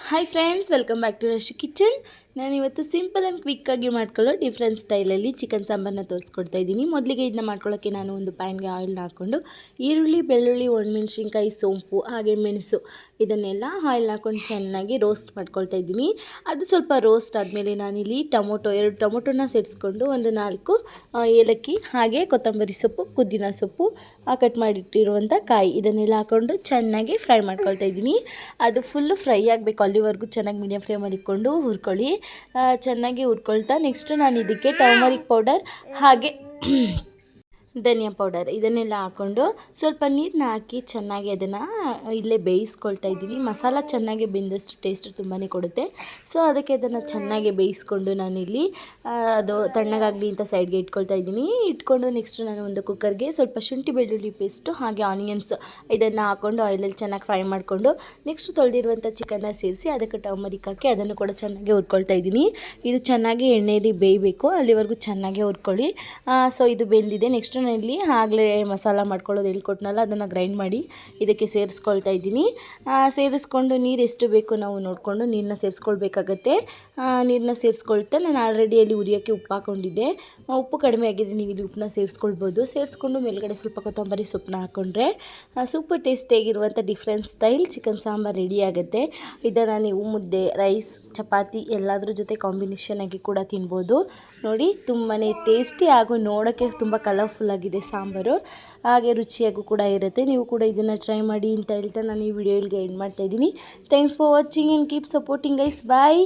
Hi friends, welcome back to Rashu kitchen. ನಾನಿವತ್ತು simple and ಕ್ವಿಕ್ಕಾಗಿ ಮಾಡ್ಕೊಳ್ಳೋ ಡಿಫ್ರೆಂಟ್ ಸ್ಟೈಲಲ್ಲಿ ಚಿಕನ್ ಸಾಂಬಾರನ್ನ ತೋರಿಸ್ಕೊಡ್ತಾ ಇದ್ದೀನಿ. ಮೊದಲಿಗೆ ಇದನ್ನ ಮಾಡ್ಕೊಳ್ಳೋಕ್ಕೆ ನಾನು ಒಂದು ಪ್ಯಾನ್ಗೆ ಆಯಿಲ್ನ ಹಾಕ್ಕೊಂಡು ಈರುಳ್ಳಿ, ಬೆಳ್ಳುಳ್ಳಿ, ಒಣಮೆಣ್ಸಿನ್ಕಾಯಿ, ಸೋಂಪು ಹಾಗೆ ಮೆಣಸು ಇದನ್ನೆಲ್ಲ ಆಯಿಲ್ನ ಹಾಕ್ಕೊಂಡು ಚೆನ್ನಾಗಿ ರೋಸ್ಟ್ ಮಾಡ್ಕೊಳ್ತಾ ಇದ್ದೀನಿ. ಅದು ಸ್ವಲ್ಪ ರೋಸ್ಟ್ ಆದಮೇಲೆ ನಾನಿಲ್ಲಿ ಎರಡು ಟೊಮೊಟೊನ ಸೇರಿಸ್ಕೊಂಡು ಒಂದು 4 ಏಲಕ್ಕಿ ಹಾಗೆ ಕೊತ್ತಂಬರಿ ಸೊಪ್ಪು, ಪುದೀನ ಸೊಪ್ಪು, ಕಟ್ ಮಾಡಿಟ್ಟಿರುವಂಥ ಕಾಯಿ ಇದನ್ನೆಲ್ಲ ಹಾಕ್ಕೊಂಡು ಚೆನ್ನಾಗಿ ಫ್ರೈ ಮಾಡ್ಕೊಳ್ತಾ ಇದ್ದೀನಿ. ಅದು ಫುಲ್ಲು ಫ್ರೈ ಆಗಬೇಕು, ಅಲ್ಲಿವರೆಗೂ ಚೆನ್ನಾಗಿ ಮೀಡಿಯಮ್ ಫ್ಲೇಮಲ್ಲಿ ಇಟ್ಕೊಂಡು ಹುರ್ಕೊಳ್ಳಿ. ಚೆನ್ನಾಗಿ ಹುರ್ಕೊಳ್ತಾ ನೆಕ್ಸ್ಟು ನಾನು ಇದಕ್ಕೆ ಟರ್ಮರಿಕ್ ಪೌಡರ್ ಹಾಗೆ ಧನಿಯಾ ಪೌಡರ್ ಇದನ್ನೆಲ್ಲ ಹಾಕ್ಕೊಂಡು ಸ್ವಲ್ಪ ನೀರನ್ನ ಹಾಕಿ ಚೆನ್ನಾಗಿ ಅದನ್ನು ಇಲ್ಲೇ ಬೇಯಿಸ್ಕೊಳ್ತಾ ಇದ್ದೀನಿ. ಮಸಾಲ ಚೆನ್ನಾಗಿ ಬೆಂದಷ್ಟು ಟೇಸ್ಟ್ ತುಂಬಾ ಕೊಡುತ್ತೆ. ಸೊ ಅದಕ್ಕೆ ಅದನ್ನು ಚೆನ್ನಾಗಿ ಬೇಯಿಸ್ಕೊಂಡು ನಾನಿಲ್ಲಿ ಅದು ತಣ್ಣಗಾಗಲಿ ಅಂತ ಸೈಡ್ಗೆ ಇಟ್ಕೊಳ್ತಾ ಇದ್ದೀನಿ. ಇಟ್ಕೊಂಡು ನೆಕ್ಸ್ಟು ನಾನು ಒಂದು ಕುಕ್ಕರ್ಗೆ ಸ್ವಲ್ಪ ಶುಂಠಿ ಬೆಳ್ಳುಳ್ಳಿ ಪೇಸ್ಟು ಹಾಗೆ ಆನಿಯನ್ಸ್ ಇದನ್ನು ಹಾಕ್ಕೊಂಡು ಆಯಿಲಲ್ಲಿ ಚೆನ್ನಾಗಿ ಫ್ರೈ ಮಾಡಿಕೊಂಡು ನೆಕ್ಸ್ಟ್ ತೊಳೆದಿರುವಂಥ ಚಿಕನ್ನ ಸೇರಿಸಿ ಅದಕ್ಕೆ ಟರ್ಮರಿಕ್ ಹಾಕಿ ಅದನ್ನು ಕೂಡ ಚೆನ್ನಾಗಿ ಹುರ್ಕೊಳ್ತಾ ಇದ್ದೀನಿ. ಇದು ಚೆನ್ನಾಗಿ ಎಣ್ಣೆಯಲ್ಲಿ ಬೇಯಬೇಕು, ಅಲ್ಲಿವರೆಗೂ ಚೆನ್ನಾಗಿ ಹುರ್ಕೊಳ್ಳಿ. ಸೊ ಇದು ಬೆಂದಿದೆ. ನೆಕ್ಸ್ಟ್ ಇಲ್ಲಿ ಆಗಲೇ ಮಸಾಲ ಮಾಡ್ಕೊಳ್ಳೋದು ಹೇಳ್ಕೊಟ್ನಲ್ಲ, ಅದನ್ನು ಗ್ರೈಂಡ್ ಮಾಡಿ ಇದಕ್ಕೆ ಸೇರಿಸ್ಕೊಳ್ತಾ ಇದ್ದೀನಿ. ಸೇರಿಸ್ಕೊಂಡು ನೀರು ಎಷ್ಟು ಬೇಕು ನಾವು ನೋಡಿಕೊಂಡು ನೀರನ್ನ ಸೇರಿಸ್ಕೊಳ್ಬೇಕಾಗತ್ತೆ. ನೀರನ್ನ ಸೇರಿಸ್ಕೊಳ್ತಾ ನಾನು ಆಲ್ರೆಡಿ ಅಲ್ಲಿ ಉರಿಯೋಕ್ಕೆ ಉಪ್ಪು ಹಾಕ್ಕೊಂಡಿದ್ದೆ. ಉಪ್ಪು ಕಡಿಮೆ ಆಗಿದೆ, ನೀವು ಇಲ್ಲಿ ಉಪ್ಪನ್ನ ಸೇರಿಸ್ಕೊಳ್ಬೋದು. ಸೇರಿಸ್ಕೊಂಡು ಮೇಲ್ಗಡೆ ಸ್ವಲ್ಪ ಕೊತ್ತಂಬರಿ ಸೊಪ್ಪನ್ನ ಹಾಕ್ಕೊಂಡ್ರೆ ಸೂಪರ್ ಟೇಸ್ಟಿಯಾಗಿರುವಂಥ different style chicken sambar ready ಆಗುತ್ತೆ. ಇದನ್ನು ನೀವು ಮುದ್ದೆ, ರೈಸ್, ಚಪಾತಿ ಎಲ್ಲದ್ರ ಜೊತೆ ಕಾಂಬಿನೇಷನ್ ಆಗಿ ಕೂಡ ತಿನ್ಬೋದು. ನೋಡಿ, ತುಂಬಾ ಟೇಸ್ಟಿ ಹಾಗೂ ನೋಡೋಕ್ಕೆ ತುಂಬ ಕಲರ್ಫುಲ್ ಆಗಿದೆ ಸಾಂಬಾರು, ಹಾಗೆ ರುಚಿಯಾಗೂ ಕೂಡ ಇರುತ್ತೆ. ನೀವು ಕೂಡ ಇದನ್ನು ಟ್ರೈ ಮಾಡಿ ಅಂತ ಹೇಳ್ತಾ ನಾನು ಈ ವಿಡಿಯೋ ಇಲ್ಲಿಗೆ ಎಂಡ್ ಮಾಡ್ತಾ ಇದ್ದೀನಿ. Thanks for watching and keep supporting guys. Bye.